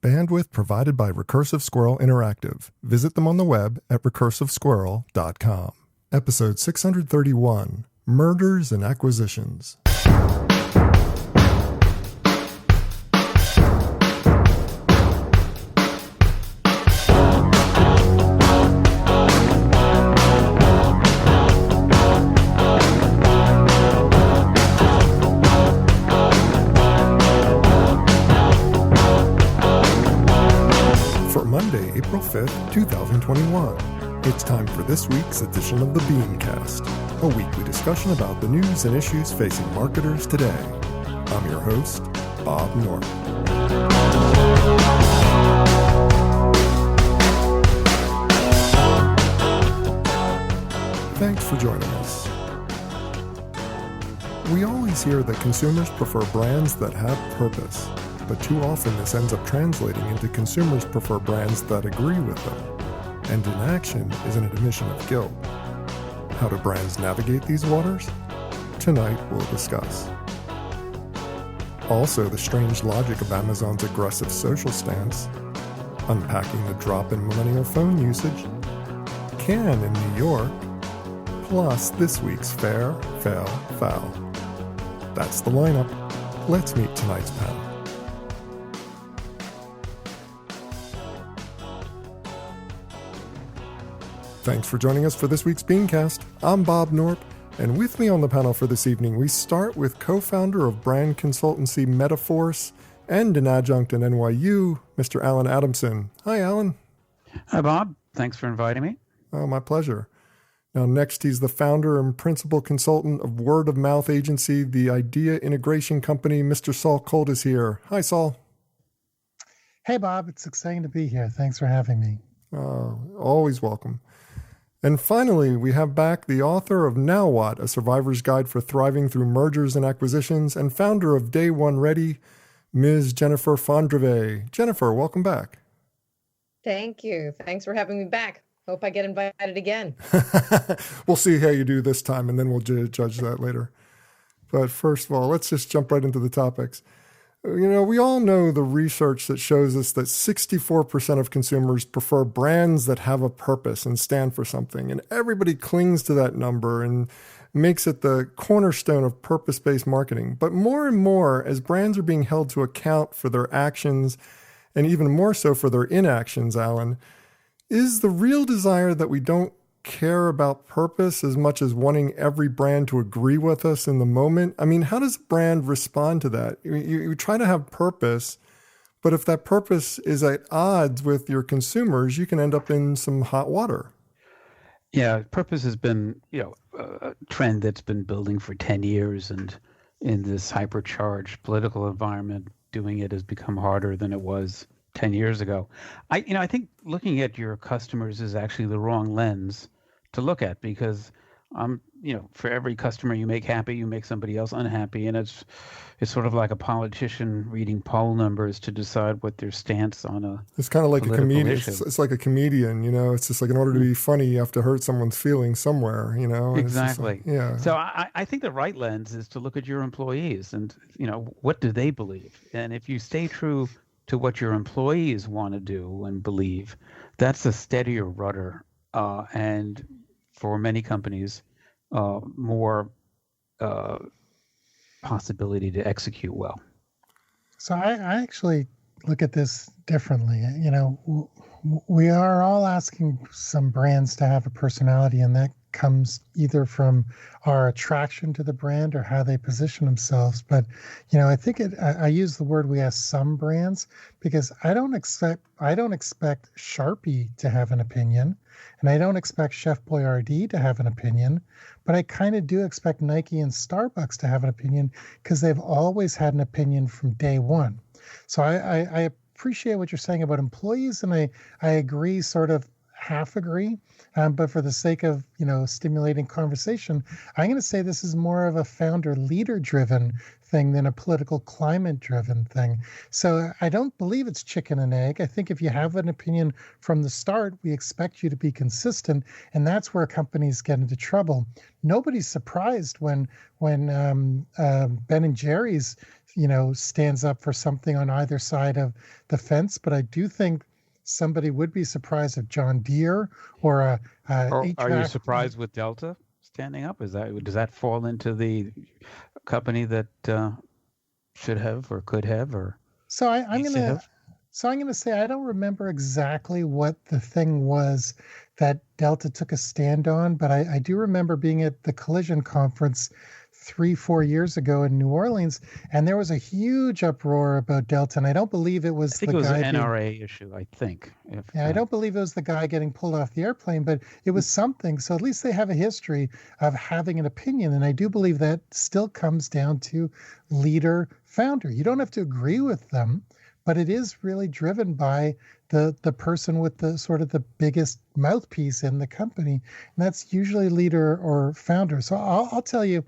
Bandwidth provided by Recursive Squirrel Interactive. Visit them on the web at recursivesquirrel.com. Episode 631, Murders and Acquisitions. Monday, April 5th, 2021. It's time for this week's edition of the BeanCast, a weekly discussion about the news and issues facing marketers today. I'm your host, Bob Norton. Thanks for joining us. We always hear that consumers prefer brands that have purpose. But too often this ends up translating into consumers prefer brands that agree with them. And inaction is an admission of guilt. How do brands navigate these waters? Tonight we'll discuss. Also, the strange logic of Amazon's aggressive social stance, unpacking the drop in millennial phone usage, Cannes in New York, plus this week's Fair, Fail, Foul. That's the lineup. Let's meet tonight's panel. Thanks for joining us for this week's BeanCast. I'm Bob Norp, and with me on the panel for this evening, we start with co-founder of brand consultancy Metaforce and an adjunct in NYU, Mr. Alan Adamson. Hi, Alan. Hi, Bob. Thanks for inviting me. Oh, my pleasure. Now, next, he's the founder and principal consultant of word-of-mouth agency, the Idea Integration Company. Mr. Saul Colt is here. Hi, Saul. Hey, Bob. It's exciting to be here. Thanks for having me. Always welcome. And finally, we have back the author of Now What, A Survivor's Guide for Thriving Through Mergers and Acquisitions, and founder of Day One Ready, Ms. Jennifer Fondreve. Jennifer, welcome back. Thank you. Thanks for having me back. Hope I get invited again. We'll see how you do this time, and then we'll judge that later. But first of all, let's just jump right into the topics. You know, we all know the research that shows us that 64% of consumers prefer brands that have a purpose and stand for something. And everybody clings to that number and makes it the cornerstone of purpose-based marketing. But more and more, as brands are being held to account for their actions, and even more so for their inactions, Alan, is the real desire that we don't care about purpose as much as wanting every brand to agree with us in the moment? I mean, how does a brand respond to that? You try to have purpose, but if that purpose is at odds with your consumers, you can end up in some hot water. Yeah, purpose has been, a trend that's been building for 10 years, and in this hypercharged political environment, doing it has become harder than it was 10 years ago. I think looking at your customers is actually the wrong lens to look at, because for every customer you make happy, you make somebody else unhappy, and it's sort of like a politician reading poll numbers to decide what their stance on a It's kind of like a comedian. Issue. It's like a comedian, it's just like in order to be funny, you have to hurt someone's feelings somewhere, Exactly. Yeah. So I think the right lens is to look at your employees and, what do they believe? And if you stay true to what your employees want to do and believe, that's a steadier rudder, and for many companies, more possibility to execute well. So I actually look at this differently. We are all asking some brands to have a personality, and that comes either from our attraction to the brand or how they position themselves. But, I think I use the word we ask some brands because I don't expect Sharpie to have an opinion, and I don't expect Chef Boyardee to have an opinion, but I kind of do expect Nike and Starbucks to have an opinion because they've always had an opinion from day one. So I appreciate what you're saying about employees, and I agree, sort of half agree. But for the sake of, stimulating conversation, I'm going to say this is more of a founder leader driven thing than a political climate driven thing. So I don't believe it's chicken and egg. I think if you have an opinion from the start, we expect you to be consistent. And that's where companies get into trouble. Nobody's surprised when Ben and Jerry's stands up for something on either side of the fence. But I do think somebody would be surprised if John Deere or a Or are you HVAC. surprised with Delta standing up? Does that fall into the company that should have or could have or So I'm needs to gonna have? so I'm gonna say I don't remember exactly what the thing was that Delta took a stand on, but I do remember being at the Collision Conference 3-4 years ago in New Orleans, and there was a huge uproar about Delta, and I don't believe it I was think the it was guy an being. NRA issue. I think. If Yeah, I don't believe it was the guy getting pulled off the airplane, but it was something. So at least they have a history of having an opinion. And I do believe that still comes down to leader, founder. You don't have to agree with them, but it is really driven by the person with the sort of the biggest mouthpiece in the company. And that's usually leader or founder. So I'll tell you,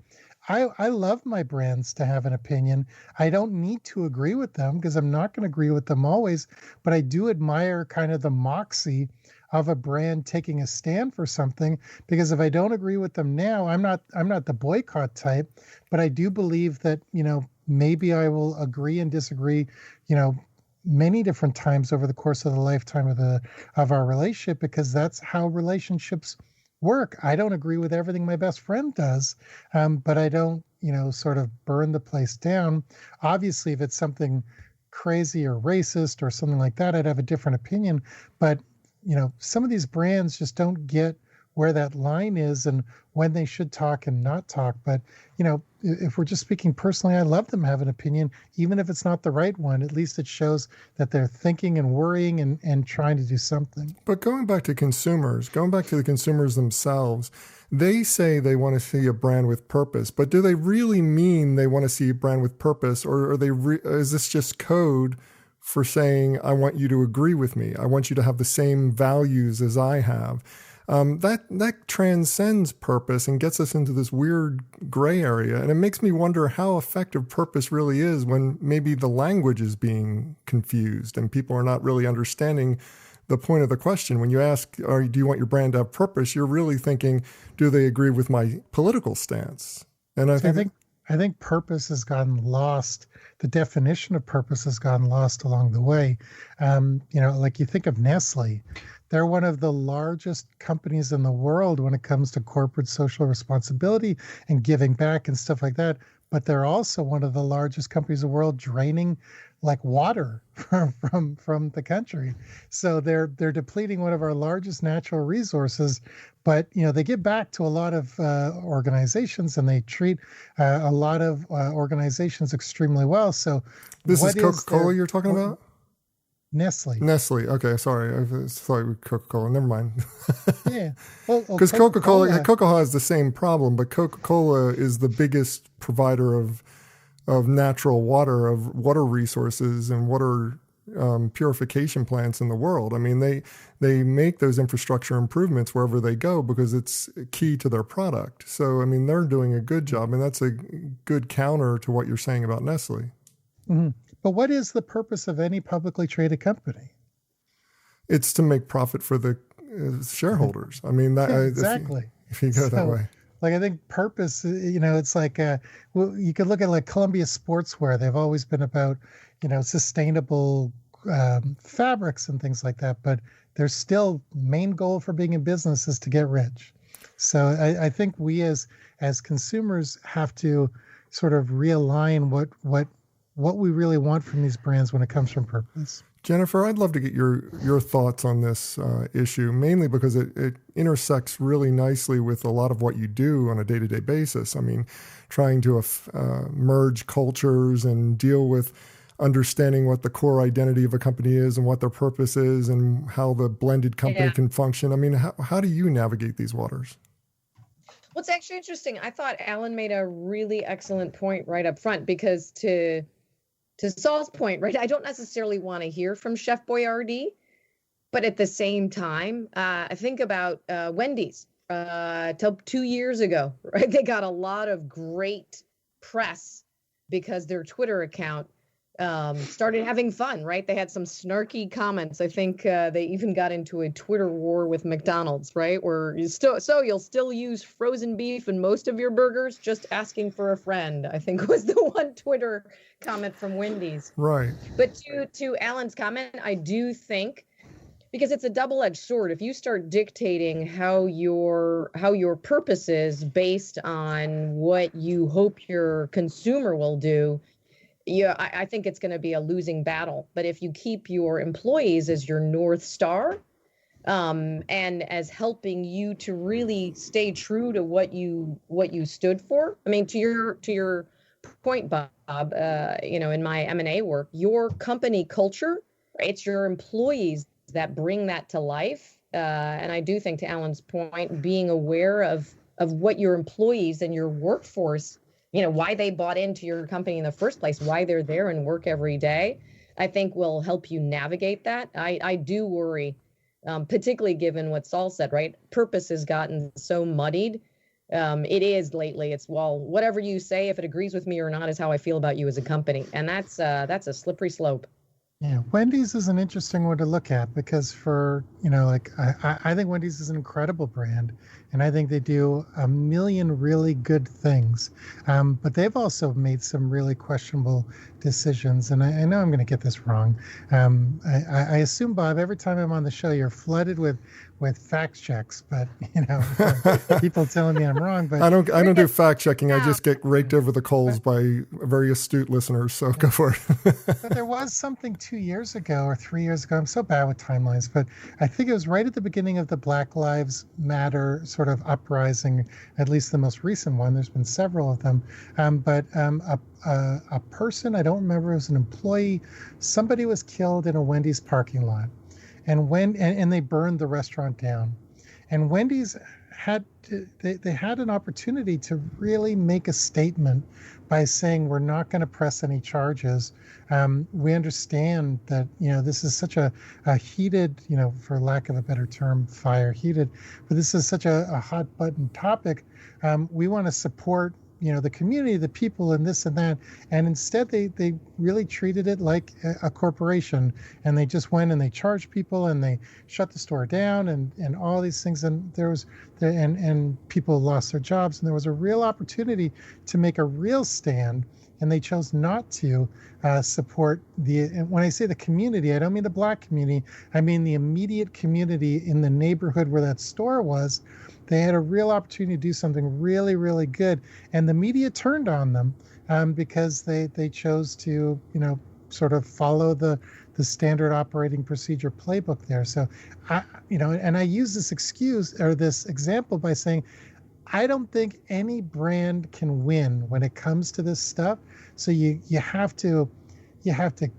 I love my brands to have an opinion. I don't need to agree with them because I'm not going to agree with them always, but I do admire kind of the moxie of a brand taking a stand for something, because if I don't agree with them now, I'm not the boycott type, but I do believe that, maybe I will agree and disagree, many different times over the course of the lifetime of our relationship, because that's how relationships work. I don't agree with everything my best friend does, but I don't, sort of burn the place down. Obviously, if it's something crazy or racist or something like that, I'd have a different opinion. But, some of these brands just don't get where that line is and when they should talk and not talk. But, if we're just speaking personally, I love them have an opinion, even if it's not the right one. At least it shows that they're thinking and worrying and trying to do something. But going back to the consumers themselves, they say they want to see a brand with purpose, but do they really mean they want to see a brand with purpose, or is this just code for saying, I want you to agree with me. I want you to have the same values as I have. That transcends purpose and gets us into this weird gray area. And it makes me wonder how effective purpose really is when maybe the language is being confused and people are not really understanding the point of the question. When you ask, do you want your brand to have purpose? You're really thinking, do they agree with my political stance? And I think purpose has gotten lost. The definition of purpose has gotten lost along the way. Like you think of Nestle. They're one of the largest companies in the world when it comes to corporate social responsibility and giving back and stuff like that. But they're also one of the largest companies in the world draining like water from the country. So they're depleting one of our largest natural resources. But they give back to a lot of organizations, and they treat a lot of organizations extremely well. So this is Coca-Cola you're talking about? Nestle. Okay, sorry. I thought it was Coca-Cola. Never mind. Yeah. Because Coca-Cola has the same problem, but Coca-Cola is the biggest provider of natural water, of water resources and water purification plants in the world. I mean, they make those infrastructure improvements wherever they go because it's key to their product. So, I mean, they're doing a good job, and that's a good counter to what you're saying about Nestle. Mm-hmm. But what is the purpose of any publicly traded company? It's to make profit for the shareholders. I mean, exactly. If you go that way. Like, I think purpose, it's like, you could look at like Columbia Sportswear. They've always been about, sustainable fabrics and things like that. But their still main goal for being in business is to get rich. So I think we as consumers have to sort of realign what we really want from these brands when it comes from purpose. Jennifer, I'd love to get your thoughts on this issue, mainly because it intersects really nicely with a lot of what you do on a day-to-day basis. I mean, trying to merge cultures and deal with understanding what the core identity of a company is and what their purpose is and how the blended company can function. I mean, how do you navigate these waters? Well, it's actually interesting. I thought Alan made a really excellent point right up front, because to Saul's point, right, I don't necessarily want to hear from Chef Boyardee, but at the same time, I think about Wendy's till 2 years ago, right? They got a lot of great press because their Twitter account started having fun, right? They had some snarky comments. I think they even got into a Twitter war with McDonald's, right? Where you'll still use frozen beef in most of your burgers, just asking for a friend, I think was the one Twitter comment from Wendy's. Right. But to Alan's comment, I do think, because it's a double-edged sword, if you start dictating how your purpose is based on what you hope your consumer will do, yeah, I think it's going to be a losing battle. But if you keep your employees as your North Star, and as helping you to really stay true to what you stood for. I mean, to your point, Bob, in my M&A work, your company culture, right, it's your employees that bring that to life. And I do think, to Alan's point, being aware of what your employees and your workforce, why they bought into your company in the first place, why they're there and work every day, I think will help you navigate that. I do worry, particularly given what Saul said, right? Purpose has gotten so muddied. It is lately. It's, well, whatever you say, if it agrees with me or not, is how I feel about you as a company. And that's a slippery slope. Yeah, Wendy's is an interesting one to look at because I think Wendy's is an incredible brand, and I think they do a million really good things. But they've also made some really questionable decisions, and I know I'm going to get this wrong. I assume, Bob, every time I'm on the show, you're flooded with fact checks, but people telling me I'm wrong. But I don't do fact checking. I just get raked over the coals by very astute listeners. So go for it. But there was something 2 years ago or 3 years ago. I'm so bad with timelines, but I think it was right at the beginning of the Black Lives Matter sort of uprising, at least the most recent one. There's been several of them. A person, I don't remember, it was an employee, somebody was killed in a Wendy's parking lot. And they burned the restaurant down, and Wendy's had an opportunity to really make a statement by saying, we're not going to press any charges. We understand that this is such a heated, for lack of a better term, fire heated, but this is such a hot button topic. We want to support the community, the people, and this and that. And instead, they really treated it like a corporation, and they just went and they charged people and they shut the store down and all these things. And and people lost their jobs, and there was a real opportunity to make a real stand. And they chose not to support when I say the community, I don't mean the Black community. I mean the immediate community in the neighborhood where that store was. They had a real opportunity to do something really, really good. And the media turned on them because they chose to, sort of follow the standard operating procedure playbook there. So, and I use this excuse or this example by saying, I don't think any brand can win when it comes to this stuff. So you have to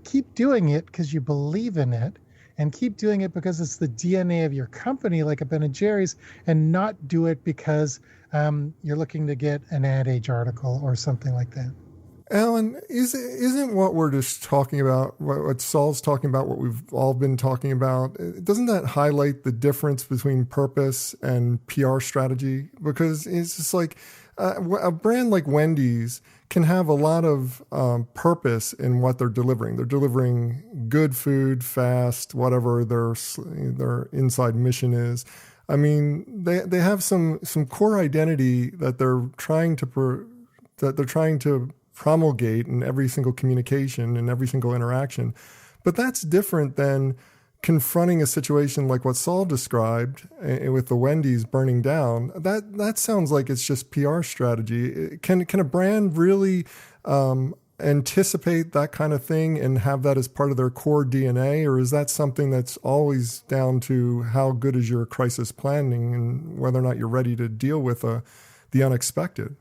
keep doing it because you believe in it, and keep doing it because it's the DNA of your company, like a Ben & Jerry's, and not do it because you're looking to get an Ad Age article or something like that. Alan, isn't what we're just talking about, what Saul's talking about, what we've all been talking about, doesn't that highlight the difference between purpose and PR strategy? Because it's just like a brand like Wendy's can have a lot of purpose in what they're delivering. They're delivering good food, fast, whatever their inside mission is. I mean, they have some core identity that they're trying to promulgate in every single communication and every single interaction. But that's different than confronting a situation like what Saul described with the Wendy's burning down. That sounds like it's just PR strategy. Can a brand really anticipate that kind of thing and have that as part of their core DNA, or is that something that's always down to how good is your crisis planning and whether or not you're ready to deal with the unexpected?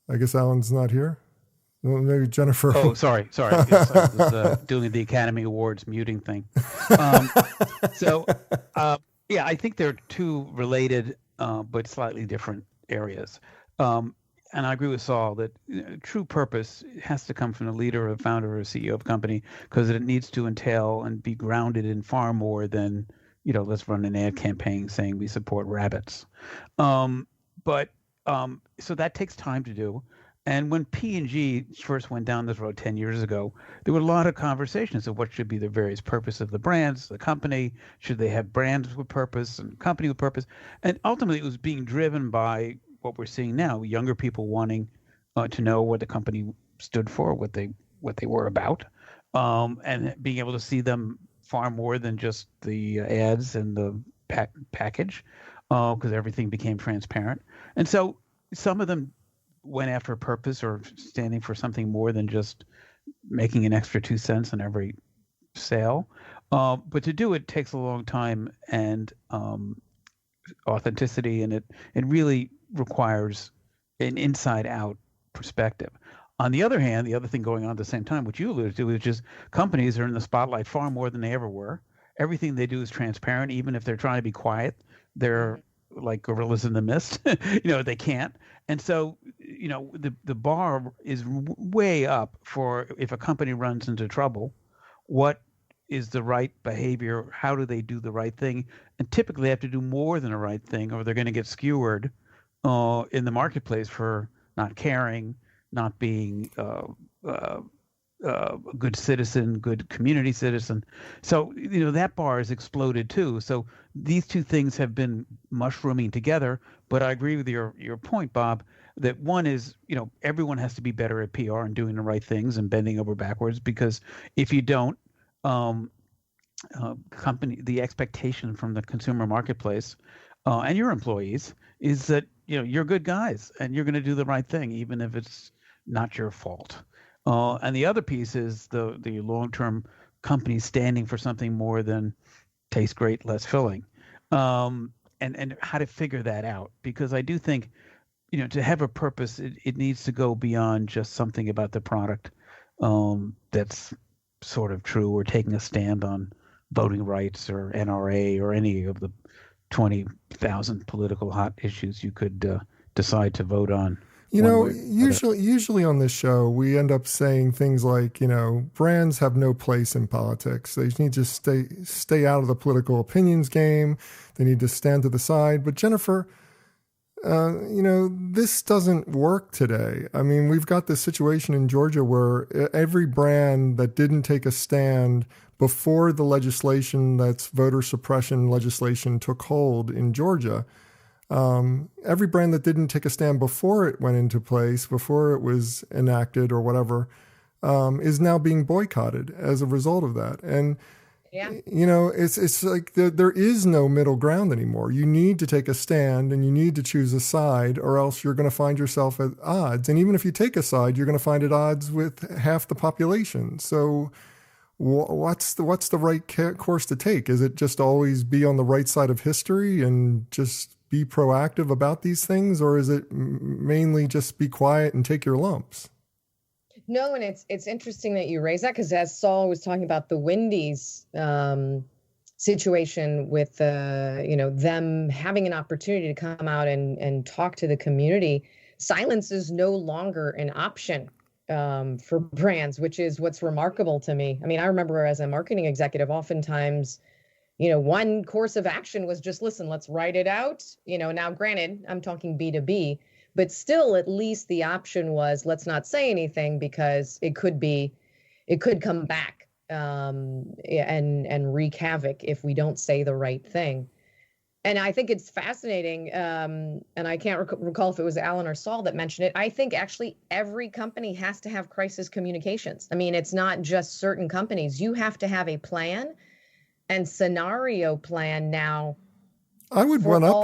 I guess Alan's not here. Well, maybe Jennifer. Oh, sorry. Yes, I was doing the Academy Awards muting thing. Yeah, I think they're two related but slightly different areas. And I agree with Saul that true purpose has to come from the leader, or founder, or CEO of a company, because it needs to entail and be grounded in far more than, let's run an ad campaign saying we support rabbits. But So that takes time to do. And when P&G first went down this road 10 years ago, there were a lot of conversations of what should be the various purpose of the brands, the company. Should they have brands with purpose and company with purpose? And ultimately, it was being driven by what we're seeing now: younger people wanting to know what the company stood for, what they were about, and being able to see them far more than just the ads and the package, because everything became transparent. And so some of them went after a purpose or standing for something more than just making an extra 2 cents on every sale. But to do it takes a long time and authenticity, and it really requires an inside out perspective. On the other hand, the other thing going on at the same time, which you alluded to, is just companies are in the spotlight far more than they ever were. Everything they do is transparent, even if they're trying to be quiet. They're like gorillas in the mist. They can't. And so, the bar is way up for if a company runs into trouble, what is the right behavior? How do they do the right thing? And typically they have to do more than the right thing, or they're going to get skewered in the marketplace for not caring, not being a good citizen, good community citizen. So, that bar has exploded too. So these two things have been mushrooming together. But I agree with your point, Bob, that one is, everyone has to be better at PR and doing the right things and bending over backwards, because if you don't, the expectation from the consumer marketplace and your employees is that, you're good guys and you're going to do the right thing, even if it's not your fault. And the other piece is the long-term company standing for something more than taste great, less filling, and how to figure that out. Because I do think, to have a purpose, it needs to go beyond just something about the product that's sort of true, or taking a stand on voting rights or NRA or any of the 20,000 political hot issues you could decide to vote on. Usually on this show, we end up saying things like, brands have no place in politics. They need to stay out of the political opinions game. They need to stand to the side. But Jennifer, this doesn't work today. I mean, we've got this situation in Georgia where every brand that didn't take a stand before the legislation, that's voter suppression legislation, took hold in Georgia, every brand that didn't take a stand before it went into place, before it was enacted or whatever, is now being boycotted as a result of that. And, it's like there is no middle ground anymore. You need to take a stand and you need to choose a side, or else you're going to find yourself at odds. And even if you take a side, you're going to find at odds with half the population. So what's the right course to take? Is it just always be on the right side of history and just be proactive about these things, or is it mainly just be quiet and take your lumps? No, and it's interesting that you raise that, because as Saul was talking about the Wendy's situation with them having an opportunity to come out and talk to the community, silence is no longer an option for brands, which is what's remarkable to me. I mean, I remember as a marketing executive, oftentimes, one course of action was just, listen, let's write it out. Now granted, I'm talking B2B, but still at least the option was, let's not say anything, because it could come back and wreak havoc if we don't say the right thing. And I think it's fascinating. And I can't recall if it was Alan or Saul that mentioned it. I think actually every company has to have crisis communications. I mean, it's not just certain companies. You have to have a plan and scenario plan now. I would one up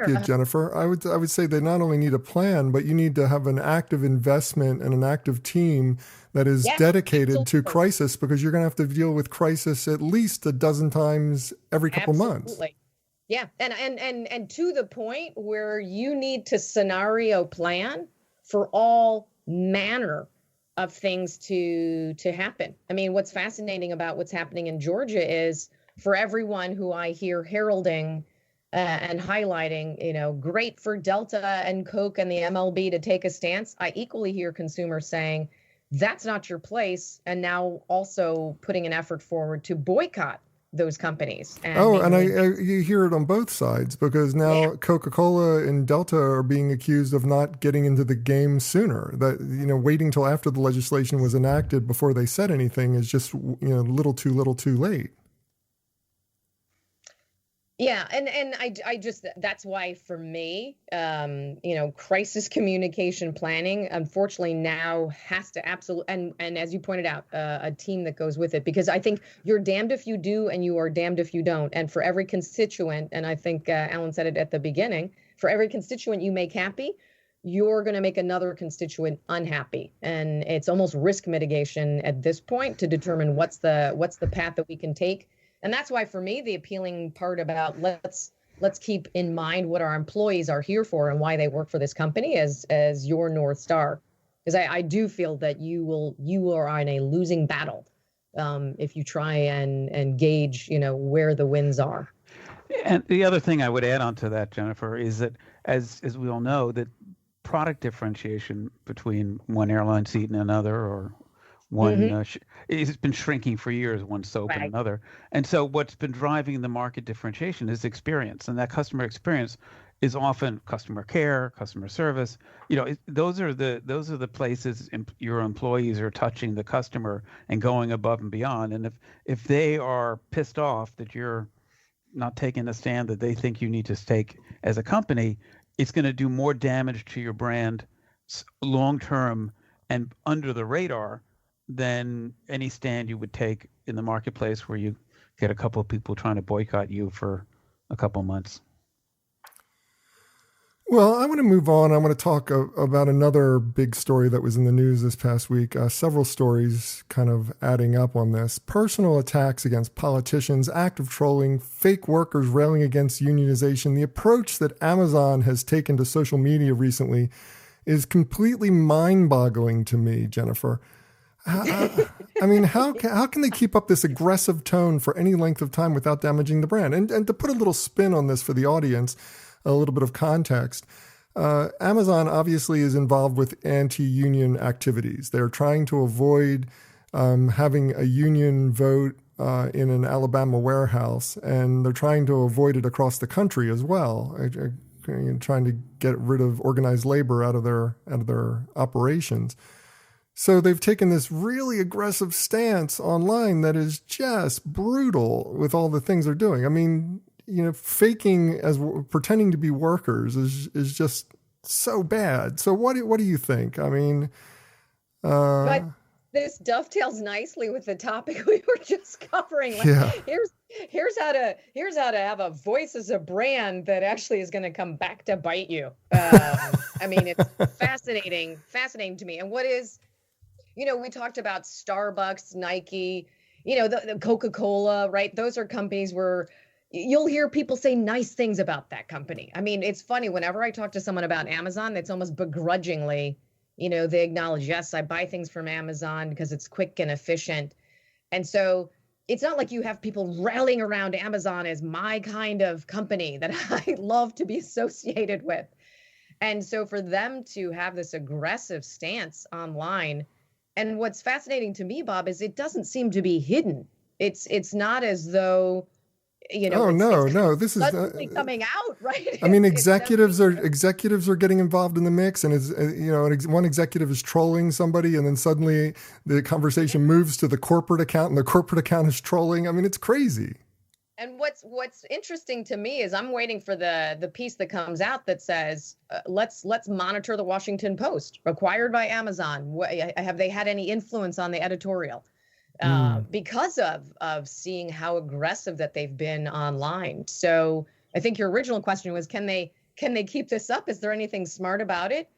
you, Jennifer. I would say they not only need a plan, but you need to have an active investment and an active team that is dedicated to crisis, because you're going to have to deal with crisis at least a dozen times every couple months. Yeah, and to the point where you need to scenario plan for all manner of things to happen. I mean, what's fascinating about what's happening in Georgia is, for everyone who I hear heralding and highlighting, great for Delta and Coke and the MLB to take a stance, I equally hear consumers saying, that's not your place, and now also putting an effort forward to boycott those companies. And you hear it on both sides, because now Coca-Cola and Delta are being accused of not getting into the game sooner. That, waiting till after the legislation was enacted before they said anything is just, little too late. Yeah, and I just, that's why for me, crisis communication planning, unfortunately now has to absolutely, and as you pointed out, a team that goes with it, because I think you're damned if you do and you are damned if you don't. And for every constituent, and I think Alan said it at the beginning, for every constituent you make happy, you're going to make another constituent unhappy. And it's almost risk mitigation at this point to determine what's the path that we can take. And that's why, for me, the appealing part about let's keep in mind what our employees are here for and why they work for this company as your North Star. Because I do feel that you are on a losing battle if you try and gauge, where the winds are. And the other thing I would add on to that, Jennifer, is that as we all know, that product differentiation between one airline seat and another, or one it's been shrinking for years, one soap and another. And so what's been driving the market differentiation is experience, and that customer experience is often customer care, customer service. Those are the places your employees are touching the customer and going above and beyond. And if they are pissed off that you're not taking a stand that they think you need to take as a company, it's going to do more damage to your brand long term and under the radar than any stand you would take in the marketplace, where you get a couple of people trying to boycott you for a couple of months. Well, I want to move on. I want to talk about another big story that was in the news this past week. Several stories kind of adding up on this. Personal attacks against politicians, active trolling, fake workers railing against unionization. The approach that Amazon has taken to social media recently is completely mind-boggling to me, Jennifer. I mean, how can they keep up this aggressive tone for any length of time without damaging the brand? And to put a little spin on this for the audience, a little bit of context, Amazon obviously is involved with anti-union activities. They're trying to avoid having a union vote in an Alabama warehouse, and they're trying to avoid it across the country as well, trying to get rid of organized labor out of their operations. So they've taken this really aggressive stance online that is just brutal with all the things they're doing. I mean, pretending to be workers is just so bad. So what do you think? I mean, but this dovetails nicely with the topic we were just covering. Here's how to have a voice as a brand that actually is going to come back to bite you. I mean, it's fascinating to me. And what is, we talked about Starbucks, Nike, the Coca-Cola, right? Those are companies where you'll hear people say nice things about that company. I mean, it's funny, whenever I talk to someone about Amazon, it's almost begrudgingly, they acknowledge, yes, I buy things from Amazon because it's quick and efficient. And so it's not like you have people rallying around Amazon as my kind of company that I love to be associated with. And so for them to have this aggressive stance online, and what's fascinating to me, Bob, is it doesn't seem to be hidden. It's not as though, no, this is coming out, right? I mean, executives are getting involved in the mix, and one executive is trolling somebody, and then suddenly the conversation moves to the corporate account, and the corporate account is trolling. I mean, it's crazy. And what's interesting to me is I'm waiting for the piece that comes out that says, let's monitor the Washington Post, acquired by Amazon. Have they had any influence on the editorial? Because of seeing how aggressive that they've been online. So I think your original question was, can they keep this up? Is there anything smart about it?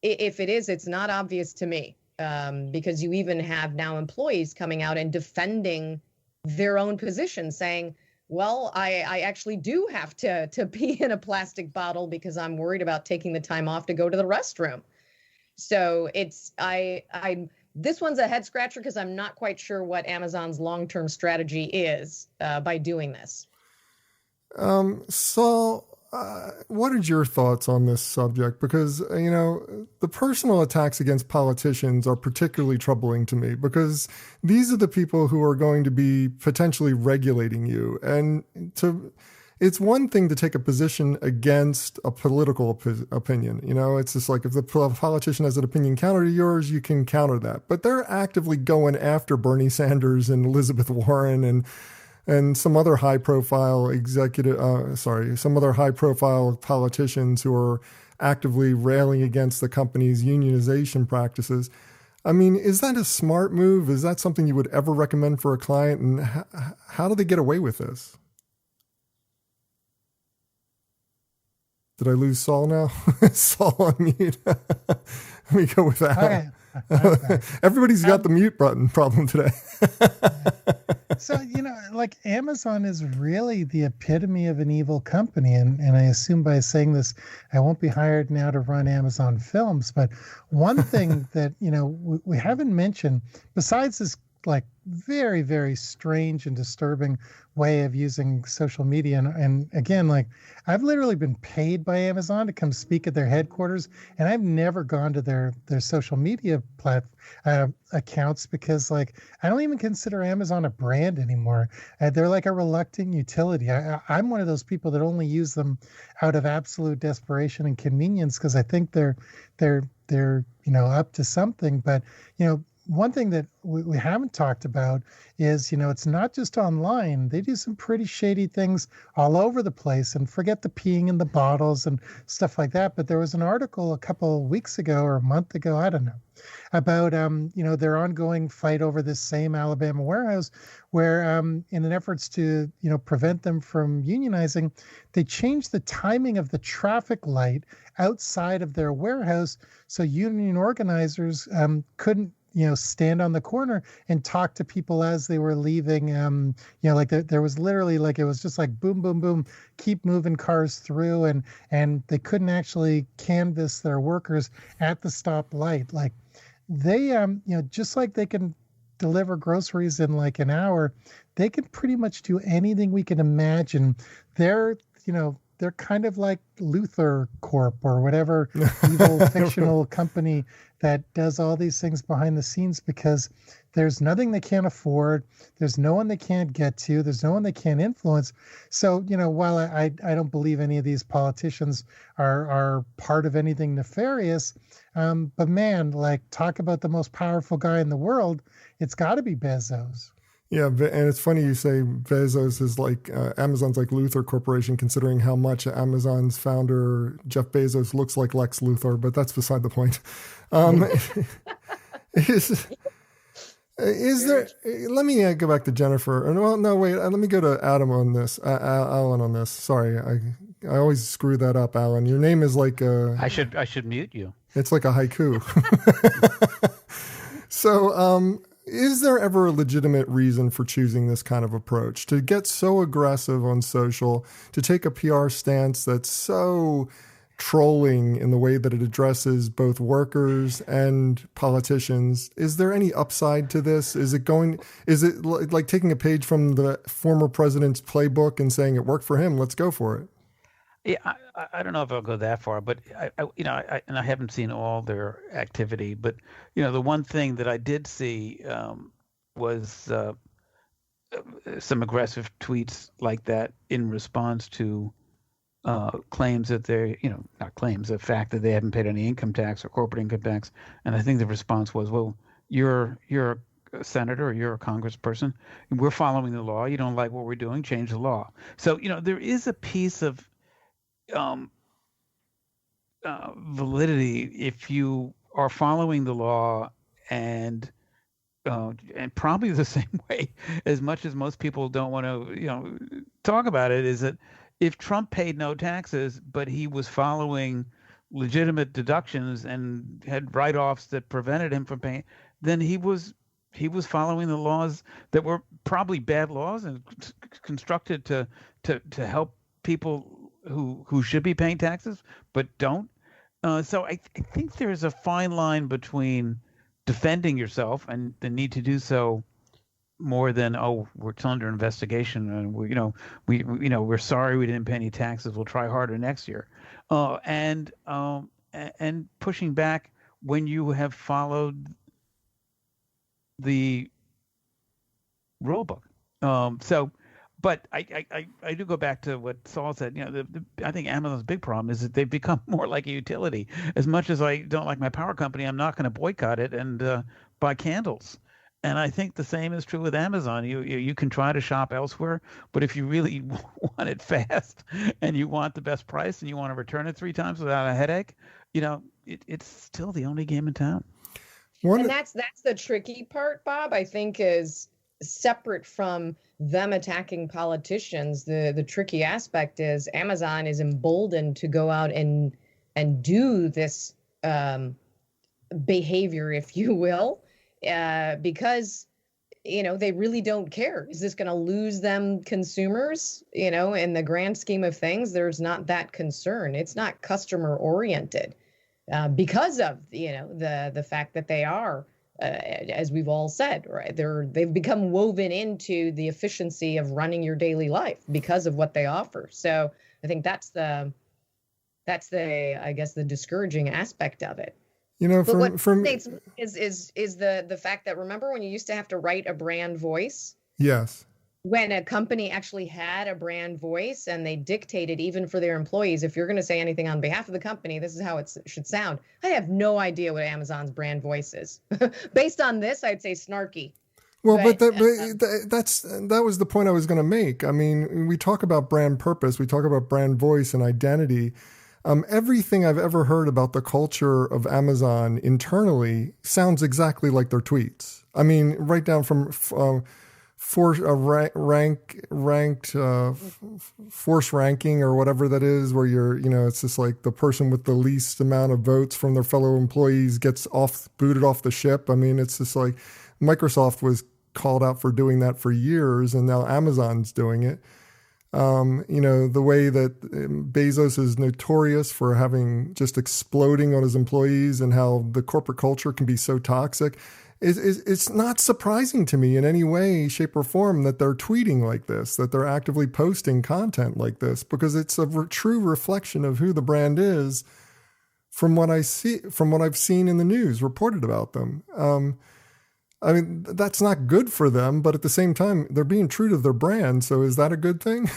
If it is, it's not obvious to me, because you even have now employees coming out and defending their own position, saying, well, I actually do have to pee in a plastic bottle because I'm worried about taking the time off to go to the restroom. So this one's a head scratcher because I'm not quite sure what Amazon's long-term strategy is by doing this. Saul, what are your thoughts on this subject? Because, the personal attacks against politicians are particularly troubling to me because these are the people who are going to be potentially regulating you. And it's one thing to take a position against a political opinion. It's just like if the politician has an opinion counter to yours, you can counter that. But they're actively going after Bernie Sanders and Elizabeth Warren and some other high-profile some other high-profile politicians who are actively railing against the company's unionization practices. I mean, is that a smart move? Is that something you would ever recommend for a client? And how do they get away with this? Did I lose Saul now? Saul on mute. Let me go with that. Okay. Everybody's got the mute button problem today. So, like Amazon is really the epitome of an evil company. And I assume by saying this, I won't be hired now to run Amazon Films. But one thing that, we haven't mentioned, besides this like very, very strange and disturbing way of using social media. And again, like I've literally been paid by Amazon to come speak at their headquarters, and I've never gone to their social media accounts because like I don't even consider Amazon a brand anymore. They're like a reluctant utility. I'm one of those people that only use them out of absolute desperation and convenience because I think they're up to something. But one thing that we haven't talked about is, it's not just online. They do some pretty shady things all over the place, and forget the peeing in the bottles and stuff like that. But there was an article a couple of weeks ago or a month ago, I don't know, about, their ongoing fight over this same Alabama warehouse where in an efforts to, prevent them from unionizing, they changed the timing of the traffic light outside of their warehouse so union organizers couldn't stand on the corner and talk to people as they were leaving. Like there was literally like, it was just like boom, boom, boom, keep moving cars through. And they couldn't actually canvass their workers at the stoplight. Like they, just like they can deliver groceries in like an hour, they can pretty much do anything we can imagine. They're kind of like Luther Corp or whatever evil fictional company that does all these things behind the scenes because there's nothing they can't afford. There's no one they can't get to. There's no one they can't influence. So, while I don't believe any of these politicians are part of anything nefarious, but man, like talk about the most powerful guy in the world, it's got to be Bezos. Yeah, and it's funny you say Bezos is like Amazon's like Luthor Corporation, considering how much Amazon's founder Jeff Bezos looks like Lex Luthor, but that's beside the point. Is there? Let me go back to Jennifer. Well, no, wait. Let me go to Adam on this. Alan on this. Sorry, I always screw that up. Alan, your name is like I should mute you. It's like a haiku. So, is there ever a legitimate reason for choosing this kind of approach? To get so aggressive on social, to take a PR stance that's so trolling in the way that it addresses both workers and politicians. Is there any upside to this? Is it like taking a page from the former president's playbook and saying it worked for him, let's go for it? Yeah, I don't know if I'll go that far, but I haven't seen all their activity, but the one thing that I did see was some aggressive tweets like that in response to claims that they're, not claims, the fact that they haven't paid any income tax or corporate income tax, and I think the response was, well, you're a senator or you're a congressperson, and we're following the law. You don't like what we're doing, change the law. So there is a piece of validity if you are following the law and probably the same way, as much as most people don't want to talk about it, is that if Trump paid no taxes but he was following legitimate deductions and had write-offs that prevented him from paying, then he was following the laws that were probably bad laws and constructed to help people who should be paying taxes but don't. So I think there's a fine line between defending yourself and the need to do so more than, oh, we're still under investigation and we're sorry we didn't pay any taxes. We'll try harder next year, and pushing back when you have followed the rule book. But I do go back to what Saul said. I think Amazon's big problem is that they've become more like a utility. As much as I don't like my power company, I'm not going to boycott it and buy candles. And I think the same is true with Amazon. You can try to shop elsewhere, but if you really want it fast and you want the best price and you want to return it 3 times without a headache, it's still the only game in town. And that's the tricky part, Bob, I think, is separate from them attacking politicians. The tricky aspect is Amazon is emboldened to go out and do this behavior, if you will, because they really don't care. Is this going to lose them consumers? In the grand scheme of things, there's not that concern. It's not customer oriented because of the fact that they are, as we've all said, right? They've become woven into the efficiency of running your daily life because of what they offer. So I think that's the I guess the discouraging aspect of it. But what fascinates me is the fact that, remember when you used to have to write a brand voice? Yes. When a company actually had a brand voice and they dictated, even for their employees, if you're going to say anything on behalf of the company, this is how it should sound. I have no idea what Amazon's brand voice is. Based on this, I'd say snarky. Well, but that was the point I was going to make. I mean, we talk about brand purpose, we talk about brand voice and identity. Everything I've ever heard about the culture of Amazon internally sounds exactly like their tweets. I mean, right down from force ranking or whatever that is, where it's just like the person with the least amount of votes from their fellow employees gets booted off the ship. I mean, it's just like Microsoft was called out for doing that for years, and now Amazon's doing it. The way that Bezos is notorious for having just exploding on his employees and how the corporate culture can be so toxic. It's not surprising to me in any way, shape, or form that they're tweeting like this, that they're actively posting content like this, because it's a true reflection of who the brand is from what I've seen in the news reported about them. I mean, that's not good for them, but at the same time, they're being true to their brand. So is that a good thing?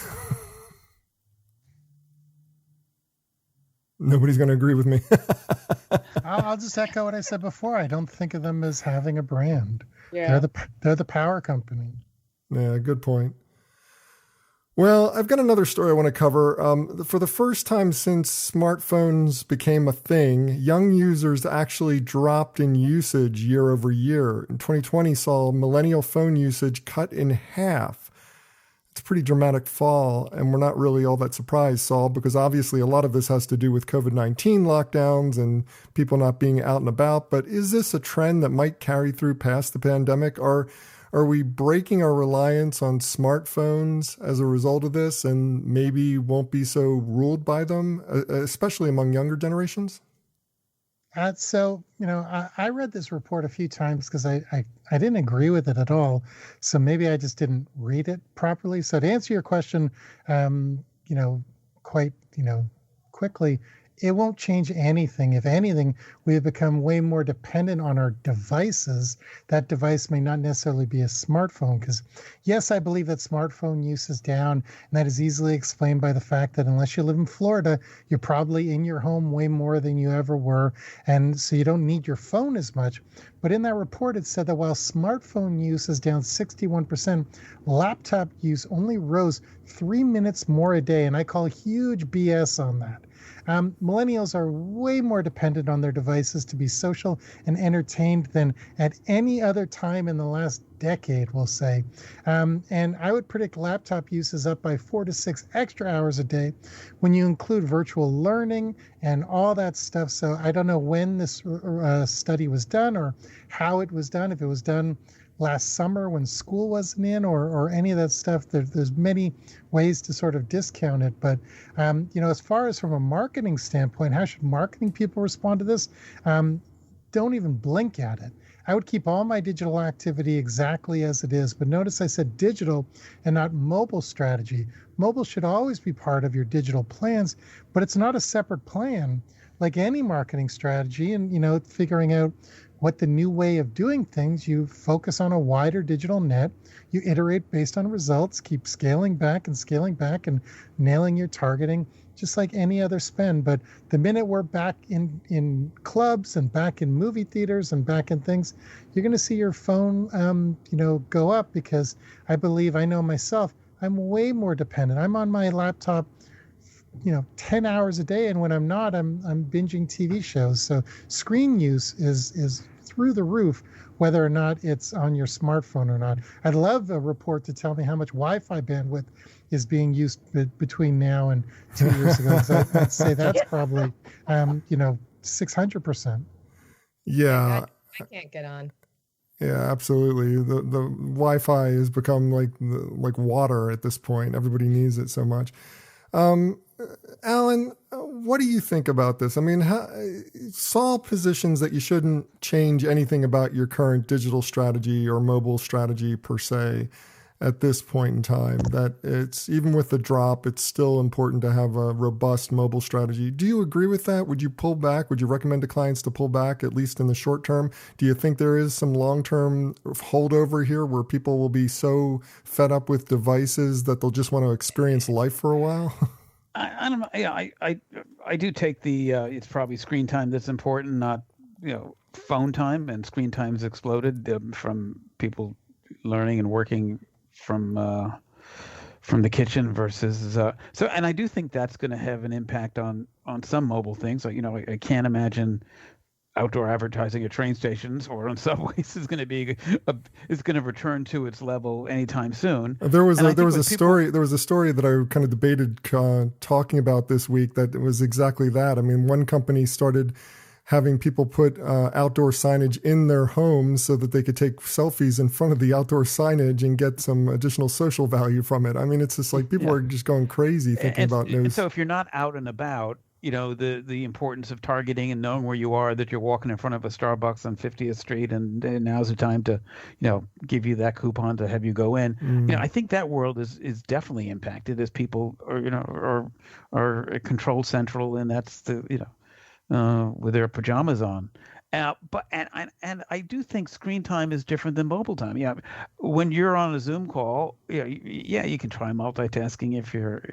Nobody's going to agree with me. I'll just echo what I said before. I don't think of them as having a brand. Yeah. They're the power company. Yeah, good point. Well, I've got another story I want to cover. For the first time since smartphones became a thing, young users actually dropped in usage year over year. In 2020 saw millennial phone usage cut in half. It's a pretty dramatic fall, and we're not really all that surprised, Saul, because obviously a lot of this has to do with COVID-19 lockdowns and people not being out and about. But is this a trend that might carry through past the pandemic? Are we breaking our reliance on smartphones as a result of this and maybe won't be so ruled by them, especially among younger generations? I read this report a few times because I didn't agree with it at all. So maybe I just didn't read it properly. So to answer your question, quite quickly, it won't change anything. If anything, we have become way more dependent on our devices. That device may not necessarily be a smartphone, because yes, I believe that smartphone use is down, and that is easily explained by the fact that unless you live in Florida, you're probably in your home way more than you ever were, and so you don't need your phone as much. But in that report, it said that while smartphone use is down 61%, laptop use only rose 3 minutes more a day, and I call huge BS on that. Millennials are way more dependent on their devices to be social and entertained than at any other time in the last decade, we'll say. And I would predict laptop use is up by 4 to 6 extra hours a day when you include virtual learning and all that stuff. So I don't know when this study was done or how it was done, if it was done last summer when school wasn't in or any of that stuff. There's many ways to sort of discount it. But, as far as from a marketing standpoint, how should marketing people respond to this? Don't even blink at it. I would keep all my digital activity exactly as it is. But notice I said digital and not mobile strategy. Mobile should always be part of your digital plans, but it's not a separate plan like any marketing strategy. And, figuring out what the new way of doing things, you focus on a wider digital net, you iterate based on results, keep scaling back and nailing your targeting, just like any other spend. But the minute we're back in clubs and back in movie theaters and back in things, you're going to see your phone, go up, because I know myself, I'm way more dependent. I'm on my laptop 10 hours a day, and when I'm not, I'm binging TV shows. So screen use is through the roof, whether or not it's on your smartphone or not. I'd love a report to tell me how much Wi-Fi bandwidth is being used between now and 2 years ago. I'd say that's probably 600%. Yeah, I can't get on. Yeah, absolutely. The Wi-Fi has become like water at this point. Everybody needs it so much. Alan, what do you think about this? I mean, Saul positions that you shouldn't change anything about your current digital strategy or mobile strategy per se at this point in time, that it's, even with the drop, it's still important to have a robust mobile strategy. Do you agree with that? Would you pull back? Would you recommend to clients to pull back, at least in the short term? Do you think there is some long-term holdover here where people will be so fed up with devices that they'll just want to experience life for a while? I don't know. Yeah, I do take the it's probably screen time that's important, not phone time. And screen time's exploded from people learning and working from the kitchen versus so. And I do think that's going to have an impact on some mobile things. I can't imagine outdoor advertising at train stations or on subways is going to return to its level anytime soon. There was a story that I kind of debated talking about this week that was exactly that. I mean, one company started having people put outdoor signage in their homes so that they could take selfies in front of the outdoor signage and get some additional social value from it. I mean, it's just like people are just going crazy thinking about news. And so if you're not out and about, the importance of targeting and knowing where you are, that you're walking in front of a Starbucks on 50th Street and now's the time to, give you that coupon to have you go in. I think that world is definitely impacted as people are controlled central, and that's with their pajamas on. But I do think screen time is different than mobile time. Yeah, when you're on a Zoom call, you can try multitasking if you're,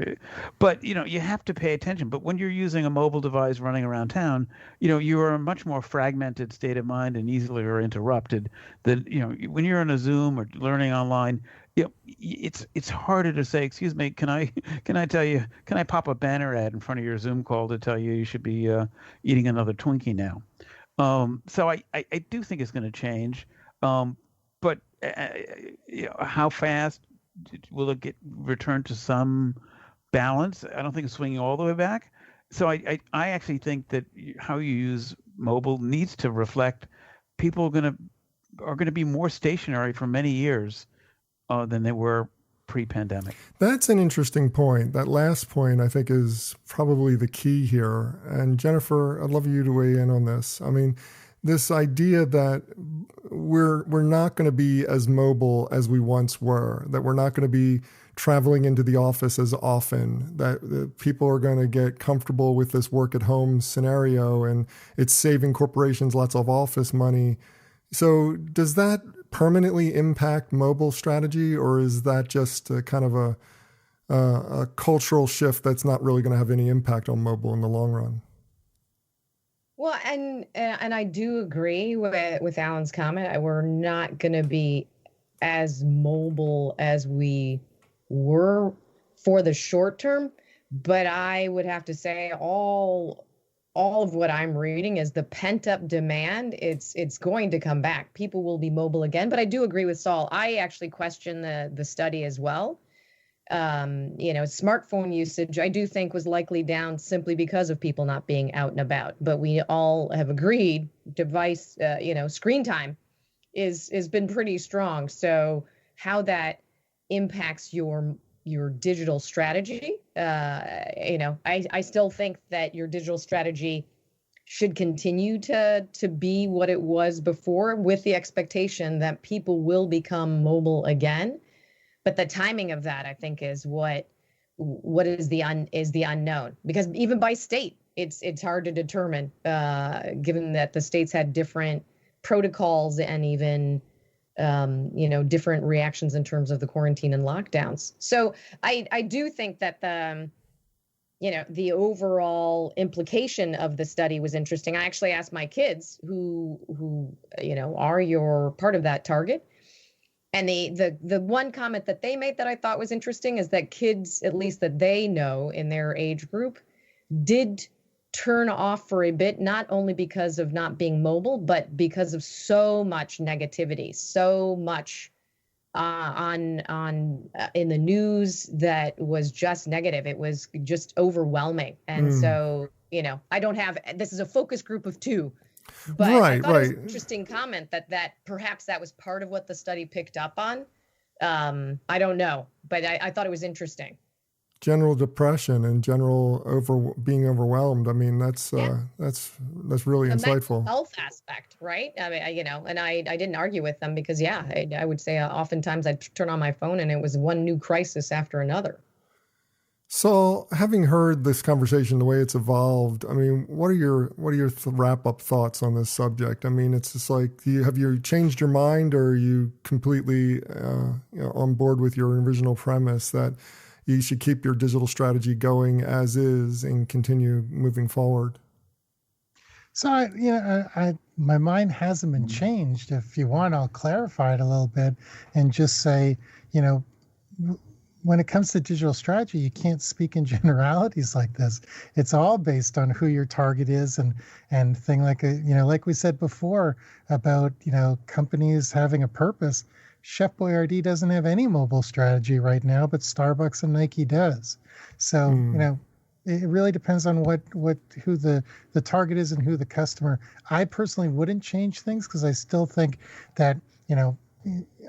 but you have to pay attention. But when you're using a mobile device running around town, you are a much more fragmented state of mind and easily are interrupted than when you're on a Zoom or learning online. It's harder to say, excuse me, can I pop a banner ad in front of your Zoom call to tell you should be eating another Twinkie now. So I do think it's going to change, but how fast will it get returned to some balance? I don't think it's swinging all the way back. So I actually think that how you use mobile needs to reflect people are going to be more stationary for many years than they were pre-pandemic. That's an interesting point. That last point, I think, is probably the key here. And Jennifer, I'd love you to weigh in on this. I mean, this idea that we're not going to be as mobile as we once were, that we're not going to be traveling into the office as often, that people are going to get comfortable with this work at home scenario, and it's saving corporations lots of office money. So does that permanently impact mobile strategy, or is that just a kind of a cultural shift that's not really going to have any impact on mobile in the long run? Well, and I do agree with Alan's comment. We're not going to be as mobile as we were for the short term, but I would have to say all of what I'm reading is the pent up demand. It's going to come back. People will be mobile again. But I do agree with Saul. I actually question the study as well. Smartphone usage, I do think, was likely down simply because of people not being out and about. But we all have agreed device, screen time is been pretty strong. So how that impacts your digital strategy, I still think that your digital strategy should continue to be what it was before, with the expectation that people will become mobile again. But the timing of that, I think, is what is the unknown, because even by state, it's hard to determine, given that the states had different protocols and even different reactions in terms of the quarantine and lockdowns. So I do think that the overall implication of the study was interesting. I actually asked my kids who are your part of that target. And the one comment that they made that I thought was interesting is that kids, at least that they know in their age group, did turn off for a bit, not only because of not being mobile, but because of so much negativity, so much in the news that was just negative. It was just overwhelming. And so, I don't have, this is a focus group of 2, but I thought it was an interesting comment that perhaps that was part of what the study picked up on. I don't know, but I thought it was interesting. General depression and general being overwhelmed. I mean, that's really the insightful. Mental health aspect, right? I mean, and I didn't argue with them because, I would say oftentimes I'd turn on my phone and it was one new crisis after another. So, having heard this conversation, the way it's evolved, I mean, what are your wrap up thoughts on this subject? I mean, it's just like, have you changed your mind, or are you completely on board with your original premise that you should keep your digital strategy going as is and continue moving forward? So, my mind hasn't been changed. If you want, I'll clarify it a little bit and just say, when it comes to digital strategy, you can't speak in generalities like this. It's all based on who your target is and thing like we said before about, companies having a purpose. Chef Boyardee doesn't have any mobile strategy right now, but Starbucks and Nike does. So, it really depends on who the target is and who the customer. I personally wouldn't change things because I still think that,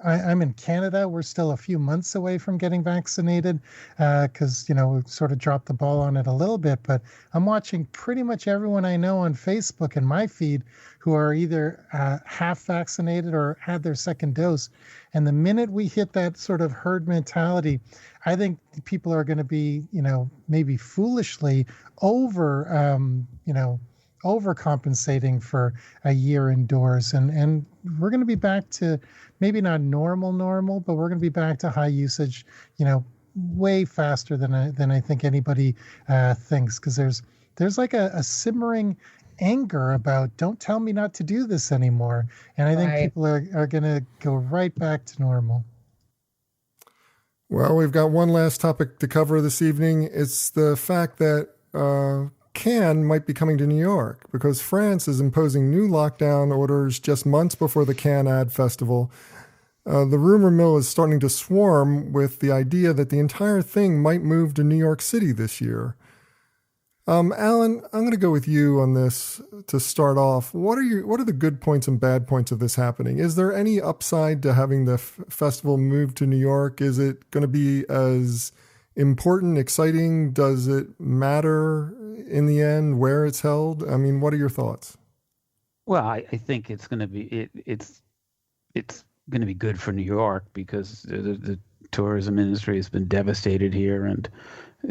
I'm in Canada. We're still a few months away from getting vaccinated because, we've sort of dropped the ball on it a little bit. But I'm watching pretty much everyone I know on Facebook and my feed who are either half vaccinated or had their second dose. And the minute we hit that sort of herd mentality, I think people are going to be, maybe foolishly overcompensating for a year indoors. And we're going to be back to maybe not normal, but we're going to be back to high usage, way faster than I think anybody thinks. Because there's like a simmering anger about, don't tell me not to do this anymore. And I think people are going to go right back to normal. Well, we've got one last topic to cover this evening. It's the fact that Cannes might be coming to New York because France is imposing new lockdown orders just months before the Cannes Ad Festival. The rumor mill is starting to swarm with the idea that the entire thing might move to New York City this year. Alan, I'm going to go with you on this to start off. What are the good points and bad points of this happening? Is there any upside to having the festival move to New York? Is it going to be as important, exciting? Does it matter in the end where it's held? I mean, what are your thoughts? Well, I think it's going to be it's going to be good for New York because the tourism industry has been devastated here, and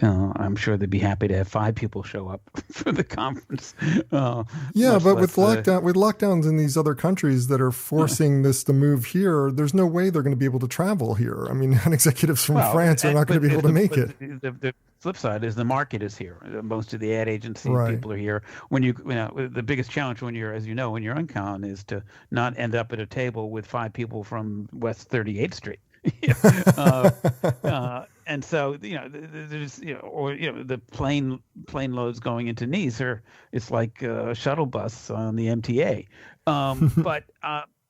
I'm sure they'd be happy to have 5 people show up for the conference. But with lockdowns in these other countries that are forcing this to move here, there's no way they're going to be able to travel here. I mean, executives from France are not going to be able to make it. The flip side is the market is here. Most of the ad agency people are here. When the biggest challenge when you're on Cannes is to not end up at a table with 5 people from West 38th Street. And so there's the plane loads going into Nice it's like a shuttle bus on the MTA.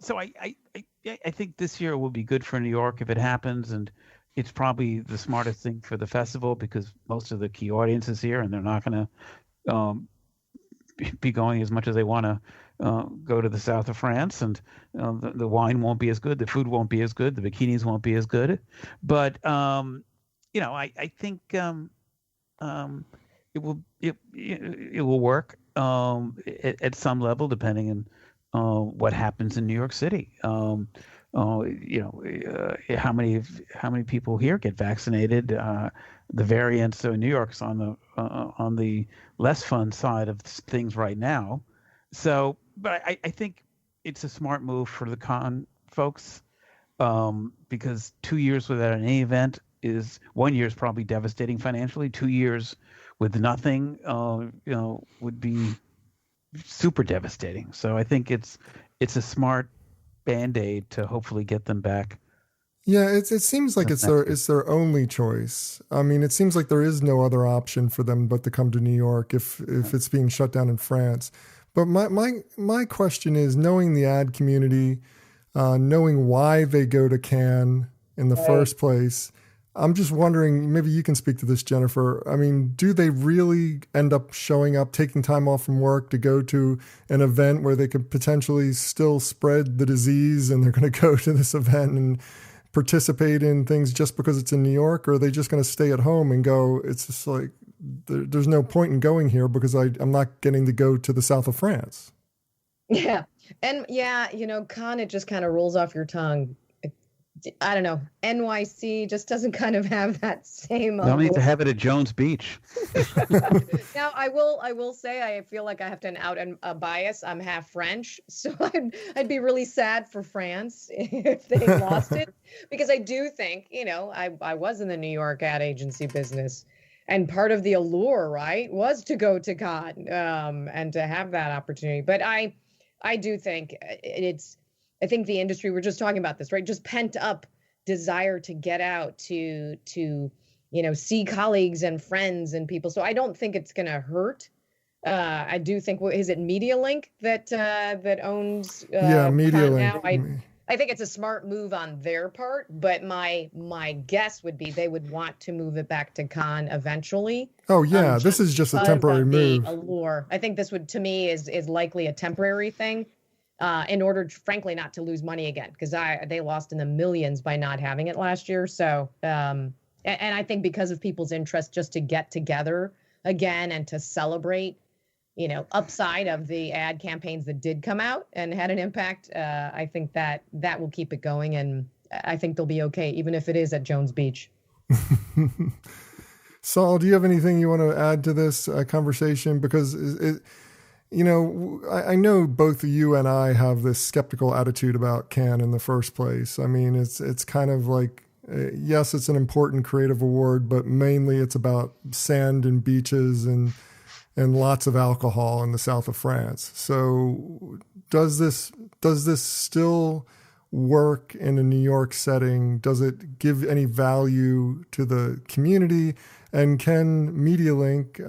So I think this year will be good for New York if it happens, and it's probably the smartest thing for the festival because most of the key audience is here, and they're not going to be going as much as they want to go to the south of France, and the wine won't be as good, the food won't be as good, the bikinis won't be as good. But I think it will work. at some level, depending on what happens in New York City. How many people here get vaccinated? The variants of New York's on the less fun side of things right now. So, but I think it's a smart move for the con folks, because 2 years without any event is 1 year is probably devastating financially. 2 years with nothing, would be super devastating. So I think it's a smart Band-Aid to hopefully get them back. Yeah, it seems like it's their only choice. I mean, it seems like there is no other option for them but to come to New York if it's being shut down in France. But my question is, knowing the ad community, knowing why they go to Cannes in the first place, I'm just wondering, maybe you can speak to this, Jennifer. I mean, do they really end up showing up, taking time off from work to go to an event where they could potentially still spread the disease, and they're going to go to this event and participate in things just because it's in New York? Or are they just going to stay at home and go, it's just like, there's no point in going here because I'm not getting to go to the south of France? Yeah. And yeah, Cannes, it just kind of rolls off your tongue. I don't know. NYC just doesn't kind of have that same. They'll need to have it at Jones Beach. Now, I will say, I feel like I have to out a bias. I'm half French, so I'd be really sad for France if they lost it, because I do think, I was in the New York ad agency business, and part of the allure, right, was to go to Cannes, and to have that opportunity. But I do think I think the industry, we're just talking about this, right? Just pent up desire to get out to see colleagues and friends and people. So I don't think it's going to hurt. I do think, is it MediaLink that owns? Yeah, MediaLink. Now? I think it's a smart move on their part, but my guess would be they would want to move it back to Cannes eventually. Oh yeah, this is just a temporary move. Allure. I think this would, to me, is likely a temporary thing. In order, frankly, not to lose money again, because they lost in the millions by not having it last year. So, and I think because of people's interest just to get together again and to celebrate, upside of the ad campaigns that did come out and had an impact, I think that will keep it going, and I think they'll be okay, even if it is at Jones Beach. Saul, do you have anything you want to add to this conversation? Because I know both you and I have this skeptical attitude about Cannes in the first place. I mean, it's kind of like, yes, it's an important creative award, but mainly it's about sand and beaches and lots of alcohol in the south of France. So does this still work in a New York setting? Does it give any value to the community? And can MediaLink,